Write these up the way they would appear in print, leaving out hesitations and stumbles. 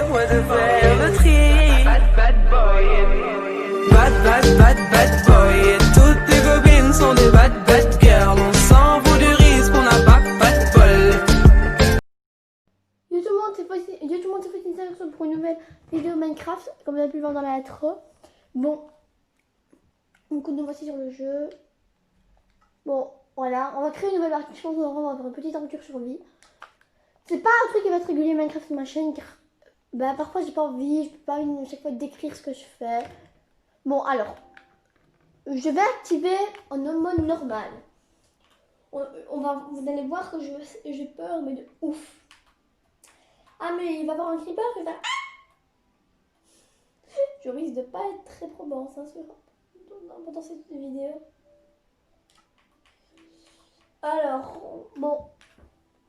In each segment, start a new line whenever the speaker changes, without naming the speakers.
moi de faire le tri. Bad boy. Bad boy. Et toutes tes copines sont des bad girls. On s'en fout du risque, on n'a pas de bol.
Yo tout le monde, c'est Faustine Saverson pour une nouvelle vidéo Minecraft, comme vous avez pu le voir dans la lettre. Bon, donc nous voici sur le jeu. Bon, voilà, on va créer une nouvelle partie. Je pense qu'on va faire une petite aventure survie. C'est pas un truc qui va être régulier Minecraft sur ma chaîne, car bah, parfois j'ai pas envie, je peux pas chaque fois décrire ce que je fais. Bon, alors, je vais activer en mode normal. Vous allez voir que j'ai peur, mais de ouf. Ah, mais il va y avoir un creeper qui va... Je risque de pas être très probant, ça, pendant cette vidéo. Alors, bon,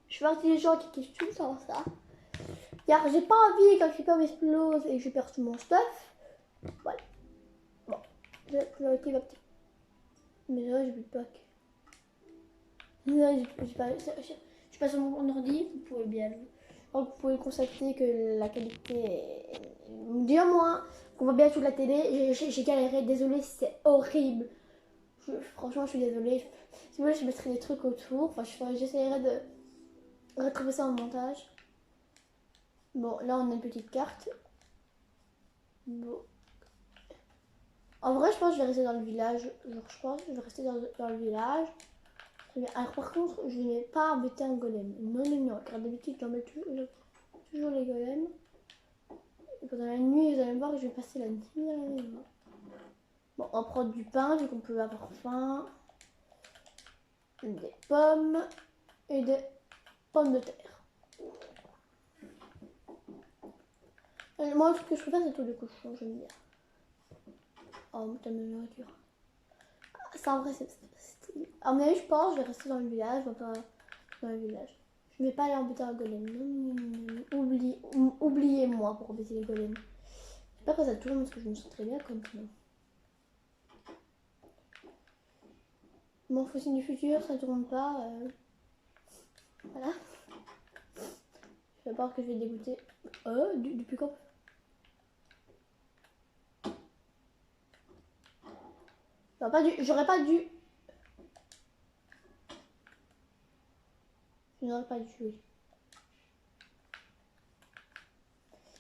je vais partir des gens qui tuent ça. Car j'ai pas envie qu'un creeper m'explose et que je perds tout mon stuff. Voilà. Bon, je vais activer la petite. Mais là, j'ai plus de pack. Je suis pas sur mon ordi, vous pouvez bien le... Donc, vous pouvez constater que la qualité est bien moins, qu'on voit bien sur la télé. J'ai galéré, désolé, c'est horrible. Franchement, je suis désolée. Si vous voulez, je mettrai des trucs autour. Enfin, j'essaierai de retrouver ça en montage. Bon, là, on a une petite carte. Bon. En vrai, je pense que je vais rester dans le village. Je pense que je vais rester dans le village. Alors, par contre, je n'ai pas embêté un golem. Non. Car d'habitude, j'embête toujours les golems. Et pendant la nuit, vous allez me voir que je vais passer la nuit dans la maison. Bon, on prend du pain, vu qu'on peut avoir faim. Des pommes. Et des pommes de terre. Et moi, ce que je préfère, c'est tous les cochons, j'aime bien. Oh, putain de nourriture. Ça, en vrai, c'est... À mon avis, je pense que je vais rester dans le village. Dans le village. Je ne vais pas aller embêter un golem. Non. Oubliez-moi pour embêter les golems. Je sais pas quand ça tourne parce que je me sens très bien comme ça. Mon fossile du futur, ça tourne pas. Voilà. Je vais voir que je vais dégoûter. Depuis quand? Non, pas dû. J'aurais pas dû. Je n'aurais pas dû, oui.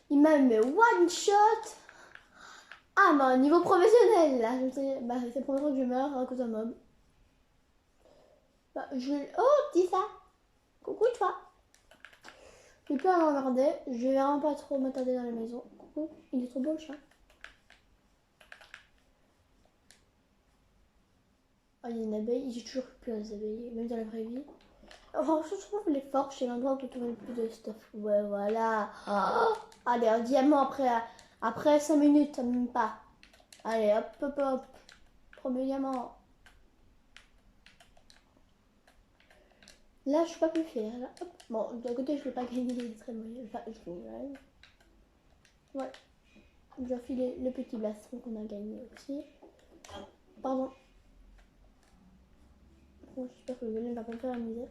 Il m'a mis one shot. Ah, mais un niveau professionnel là. C'est la première fois que je meurs à cause d'un mob. Oh, dis ça. Coucou toi. Je peux m'emmerder. Je vais vraiment pas trop m'attarder dans la maison. Coucou, il est trop beau le chat. Oh, il y a une abeille. J'ai toujours plein d'abeilles, même dans la vraie vie. Oh, je trouve les forges, c'est l'endroit où on peut trouver le plus de stuff. Ouais, voilà. Oh, allez, un diamant après 5 minutes, même pas. Allez, hop. Premier diamant. Là, je suis pas plus fière. Là, hop. Bon, d'un côté, je vais pas gagner, c'est très moyen. Enfin, je gagne. Ouais. Je vais filer le petit blastron qu'on a gagné aussi. Pardon. Bon, j'espère que le golem va pas me faire la misère.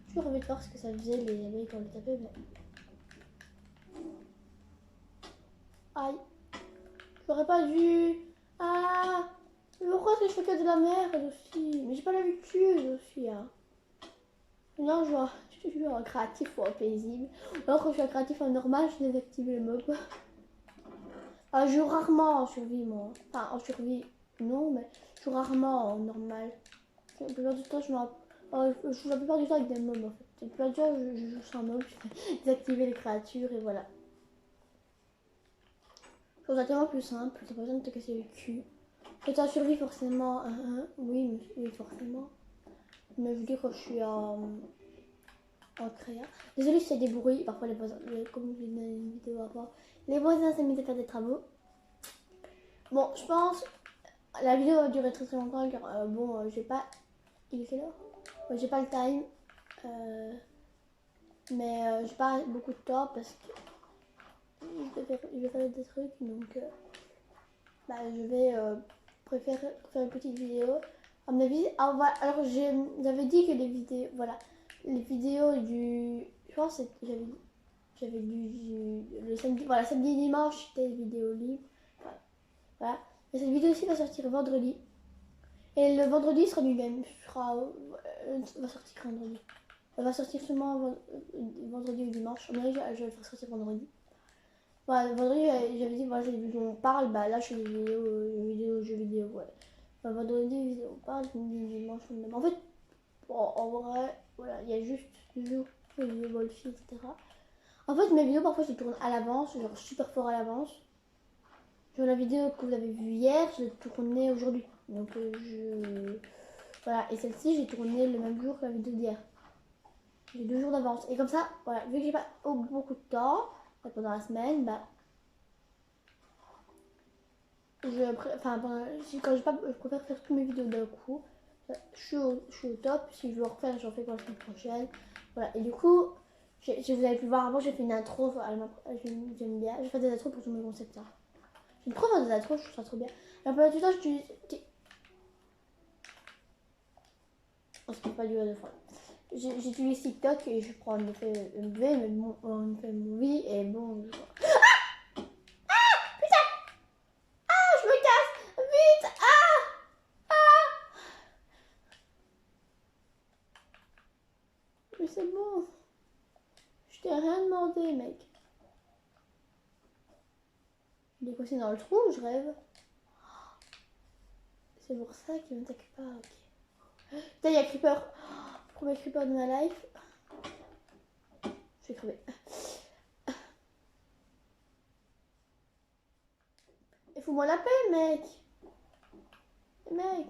J'ai toujours envie de voir ce que ça faisait les abeilles quand on les tapait, mais... Aïe. J'aurais pas dû... Ah. Pourquoi est-ce que je fais que de la merde aussi? Mais j'ai pas l'habitude aussi, hein. Non, je suis en créatif ou en paisible. Alors quand je suis en créatif en normal, je désactive le mob. Ah, je joue rarement en survie, moi. Enfin, en survie, non, mais je joue rarement en normal. La plupart du temps, je joue la plupart du temps avec des mobs, en fait. La plupart du temps, je joue sans mob, je fais désactiver les créatures et voilà. Je trouve ça tellement plus simple, t'as pas besoin de te casser le cul. Quand t'es en survie, forcément, oui, forcément. Mais je dis quand je suis en créa. Désolée si il y a des bruits, parfois les voisins, comme je l'ai dans une vidéo avant, les voisins s'amusent à faire des travaux. Bon, je pense, la vidéo va durer très longtemps car bon, j'ai pas, il est quelle heure? J'ai pas le time, mais j'ai pas beaucoup de temps parce que je vais faire des trucs, donc je vais préférer faire une petite vidéo. À mon avis, alors j'avais dit que les vidéos, voilà, les vidéos du, je pense que j'avais dit, j'avais le samedi, voilà, samedi et dimanche, c'était des vidéos libres. Voilà. Et cette vidéo aussi va sortir vendredi. Et le vendredi sera du même. Va sortir vendredi. Elle va sortir seulement vendredi ou dimanche. Mais je vais le faire sortir vendredi. Voilà, vendredi, j'avais dit, voilà, j'ai des vidéos où on parle. Bah là, je fais des vidéos jeux vidéo. Ouais. Bah, vendredi, vidéo on parle. Dimanche, on aime. En fait, en vrai, voilà, il y a juste toujours les vidéos Wolfie, etc. En fait, mes vidéos, parfois, je les tourne à l'avance, genre super fort à l'avance. Genre la vidéo que vous avez vue hier, je l'ai tournée aujourd'hui. Donc, voilà. Et celle-ci, j'ai tourné le même jour que la vidéo d'hier. J'ai 2 jours d'avance. Et comme ça, voilà, vu que j'ai pas beaucoup de temps, pendant la semaine, bah. Quand je préfère faire toutes mes vidéos d'un coup. Je suis au top. Si je veux en refaire, j'en fais pour la semaine prochaine. Voilà. Et du coup, vous avez pu voir avant, j'ai fait une intro. J'aime bien. Je fais des intros pour tous mes concepts. J'aime trop faire des intros, je trouve ça trop bien. La plupart du temps, j'utilise. On se fait pas du deux fois. J'utilise TikTok et je prends un effet MV, mais bon, un effet movie et bon. Je me casse! Vite! Mais c'est bon. Je t'ai rien demandé, mec. Il est coincé dans le trou, je rêve. C'est pour ça qu'il m'attaque pas, ok. Putain, il y a Creeper. Premier Creeper de ma life. Je vais crever. Il faut moi la paix, mec. Mec.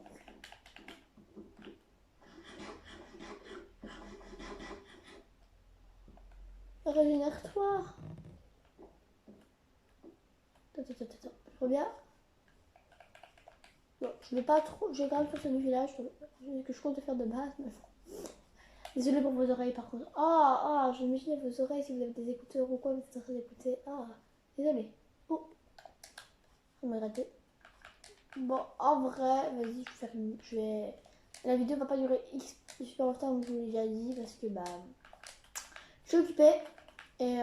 Régénère-toi. Attends. Je reviens. Bon, je vais pas trop. J'ai quand même fait du village que je compte faire de base. Mais... Désolée pour vos oreilles par contre. Je me suis dit vos oreilles si vous avez des écouteurs ou quoi, vous êtes en train d'écouter. Désolée. Oh, ça m'a raté. Bon, en vrai, vas-y, je vais. La vidéo va pas durer super longtemps comme je vous l'ai déjà dit parce que bah. Je suis occupée et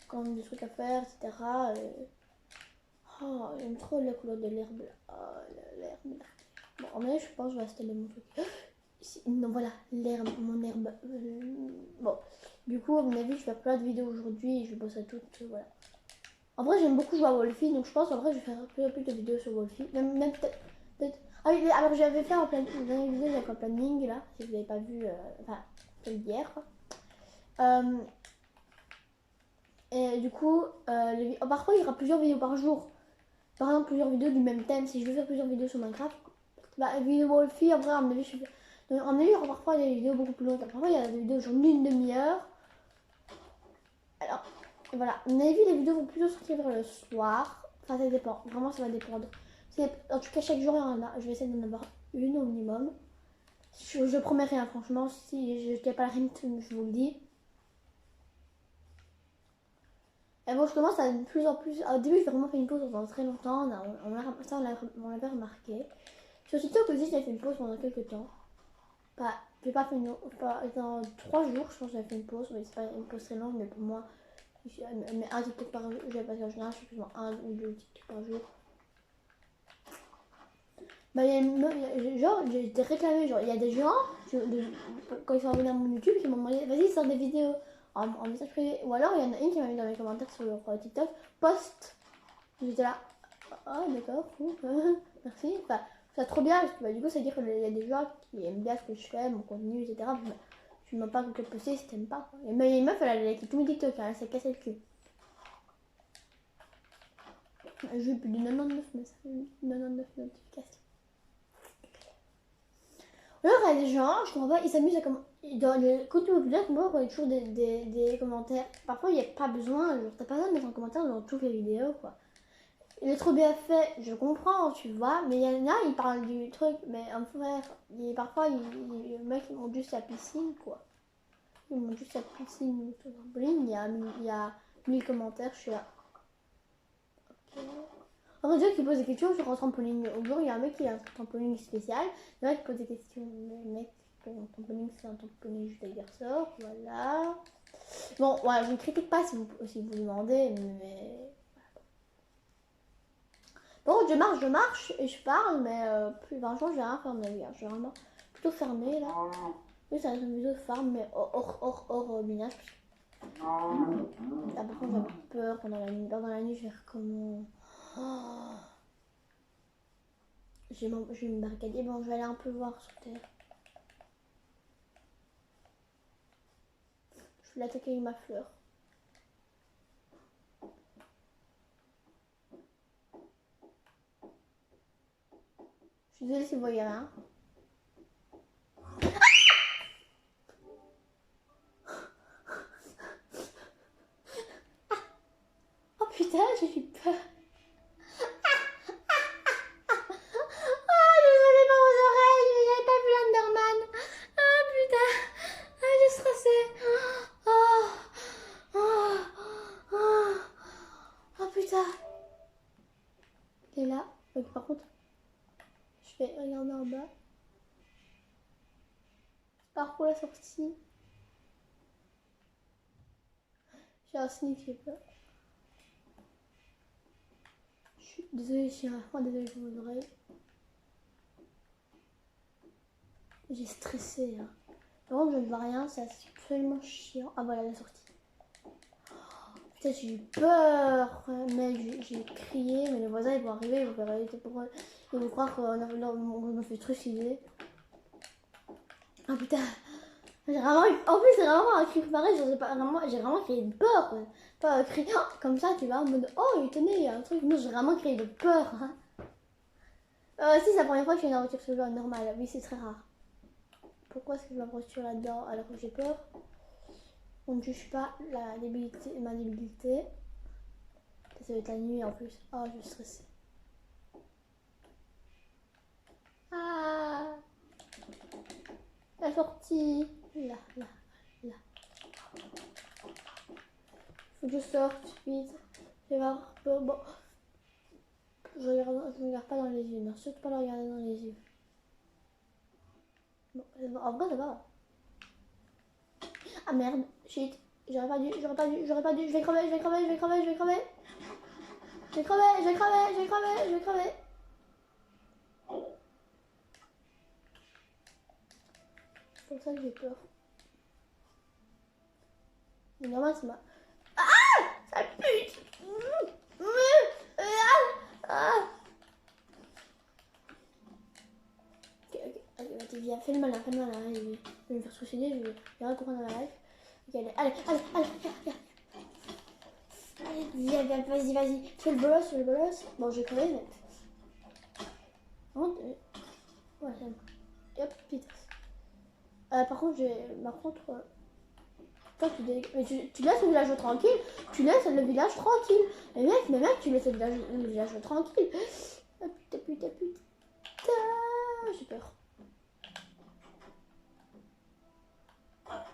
quand même des trucs à faire, etc. J'aime trop la couleur de l'herbe. L'herbe. Bon, en vrai, je pense que je vais installer mon truc. Non, voilà, l'herbe, mon herbe. Bon, du coup, à mon avis, je vais faire plein de vidéos aujourd'hui et je vais bosser toutes. Voilà. En vrai, j'aime beaucoup jouer à Wolfie, donc je pense en vrai, je vais faire plus de vidéos sur Wolfie. Même peut-être. Ah oui, alors j'avais fait en plein. Dans les vidéos, j'avais fait un planning là, si vous n'avez pas vu. Enfin, hier. Et du coup, parfois il y aura plusieurs vidéos par jour. Par exemple, plusieurs vidéos du même thème. Si je veux faire plusieurs vidéos sur Minecraft, vidéo Wolfie, en vrai, à mon avis, il y aura parfois des vidéos beaucoup plus longues. Parfois, il y a des vidéos genre d'une demi-heure. Alors, voilà. À mon avis, les vidéos vont plutôt sortir vers le soir. Enfin, ça dépend. Vraiment, ça va dépendre. En tout cas, chaque jour, il y en a. Je vais essayer d'en avoir une au minimum. Je promets rien, franchement. Si je n'ai pas la rythme, je vous le dis. Et bon, je commence à de plus en plus. Au début, j'ai vraiment fait une pause pendant très longtemps. On l'avait remarqué. Sur TikTok aussi, j'ai fait une pause pendant quelques temps. J'ai pas fait dans 3 jours, je pense que j'ai fait une pause. Mais c'est pas une pause très longue, mais pour moi, mais un TikTok par jour. J'ai passé en général, je fais plus 1 ou 2 TikTok par jour. Bah, j'ai été réclamée, genre, il y a des gens, quand ils sont abonnés à mon YouTube, qui m'ont demandé, vas-y, sors des vidéos en message privé. Ou alors, il y en a une qui m'a mis dans les commentaires sur leur TikTok, post. J'étais là, d'accord, cool, merci. Enfin, c'est trop bien, parce que du coup, ça veut dire qu'il y a des gens qui aiment bien ce que je fais, mon contenu, etc. Tu m'as pas que poster si t'aimes pas. Et mais une meuf, elle a liké tous mes TikTok, elle s'est cassé le cul. J'ai eu plus de 99 notifications. Alors, il y a des gens, je comprends pas, ils s'amusent à commenter. Dans les contenus populaires, on voit toujours des commentaires. Parfois, il n'y a pas besoin, genre, t'as pas besoin de mettre un commentaire dans toutes les vidéos, quoi. Il est trop bien fait, je comprends, tu vois, mais il y en a, ils parlent du truc, mais un frère, parfois, les mecs, ils montent juste la piscine, quoi. Ils montent juste la piscine, tout trampoline, il y a 1000 commentaires, je suis là. Ok. En fait, qui pose des questions sur un trampoline. Au jour, il y a un mec qui a un trampoline spécial. Il y en a qui pose des questions. Mais mec, Mon tamponning, c'est un tamponning juste avec des ressorts. Voilà. Bon, voilà, je ne critique pas si vous demandez, mais... Bon, je marche et je parle, mais plus franchement, je vais rien faire de ma vie. Je vais vraiment plutôt fermer là. Oui, ça va être une vidéo de farm, mais hors minage. Ah, par contre, j'ai peur pendant la nuit. Pendant la nuit, je vais faire comment? Oh. Je vais me barricader. Bon, je vais aller un peu voir sur terre. Je vais l'attaquer avec ma fleur. Je suis désolée si vous voyez rien. Oh putain, j'ai eu peur. Et là, donc par contre, je vais regarder en bas. Par contre, la sortie. J'ai un sneak, j'ai peur. Je suis désolée, je suis vraiment désolée pour vos oreilles. J'ai stressé. Hein. Par contre, je ne vois rien, c'est absolument chiant. Ah voilà la sortie. Putain, j'ai eu peur, mais j'ai crié, mais les voisins ils vont arriver, ils vont croire qu'on a fait trucider. Ah putain, j'ai vraiment eu... En plus c'est vraiment un cri pareil, j'ai vraiment crié de peur, quoi. Pas crié comme ça, tu vois, en mode oh tenez, il y a un truc. Non, j'ai vraiment crié de peur. Hein. Si c'est la première fois que je fais une aventure sur le jeu normal, oui c'est très rare. Pourquoi est-ce que je m'aventure là-dedans alors que j'ai peur? On ne juge pas ma débilité. Ça va être la nuit en plus. Oh, je suis stressée. Ah, la sortie. Là. Faut que je sorte vite. Je vais voir. Bon. Je regarde pas dans les yeux. Non, surtout pas le regarder dans les yeux. Bon, en vrai, ça va. Ah merde, shit. J'aurais pas dû. Je vais crever. C'est pour ça que j'ai peur. Mais normal, c'est ma... Ah, ça pute. Ok, vas-y, viens, fais le malin, je vais me faire suicider, je vais retourner dans la life. Ok, allez, viens, vas-y, fais le bolos. Bon, j'ai crevé, mais... Ouais, c'est bon. Et hop, putain. Par contre, toi, tu laisses le village tranquille, tu laisses le village tranquille. Mais mec, tu laisses le village tranquille. Oh, putain, j'ai peur.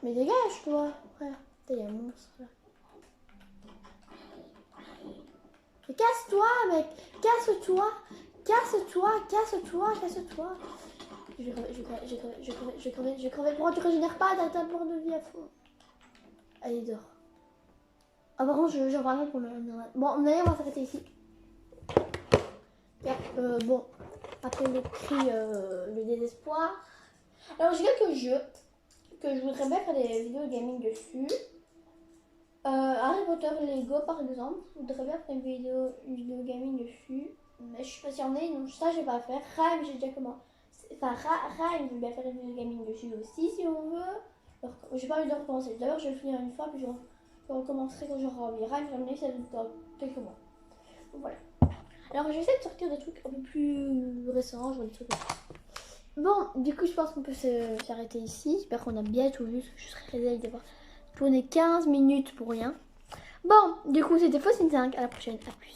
Mais dégage, toi. Ouais, il y a un monstre là. Mais casse-toi, mec. Casse-toi. Je vais crever. Pourquoi tu régénères pas? T'as un port de vie à fond. Allez, dors. Ah, par contre, je reviendrai pour le... Bon, d'ailleurs, on va s'arrêter ici. Bon, après le cri, le désespoir. Alors, j'ai quelques jeux que je voudrais bien faire des vidéos gaming dessus. Harry Potter Lego, par exemple. Je voudrais bien faire une vidéo gaming dessus. Mais je suis pas sûre, donc ça, je vais pas faire. Rhyme, j'ai déjà commencé. Enfin, Rhyme, je veux bien faire une vidéo gaming dessus aussi, si on veut. Alors, j'ai pas envie de recommencer. D'abord, je vais le finir une fois, puis je recommencerai quand j'aurai envie. Rhyme, j'en ai ça dans quelques mois. Donc, voilà. Alors, je vais essayer de sortir des trucs un peu plus récents, genre des trucs comme ça. Bon, du coup, je pense qu'on peut s'arrêter ici. J'espère qu'on a bien tout vu, parce que je serais désolée d'avoir tourné 15 minutes pour rien. Bon, du coup, c'était Faucine 5. À la prochaine. À plus.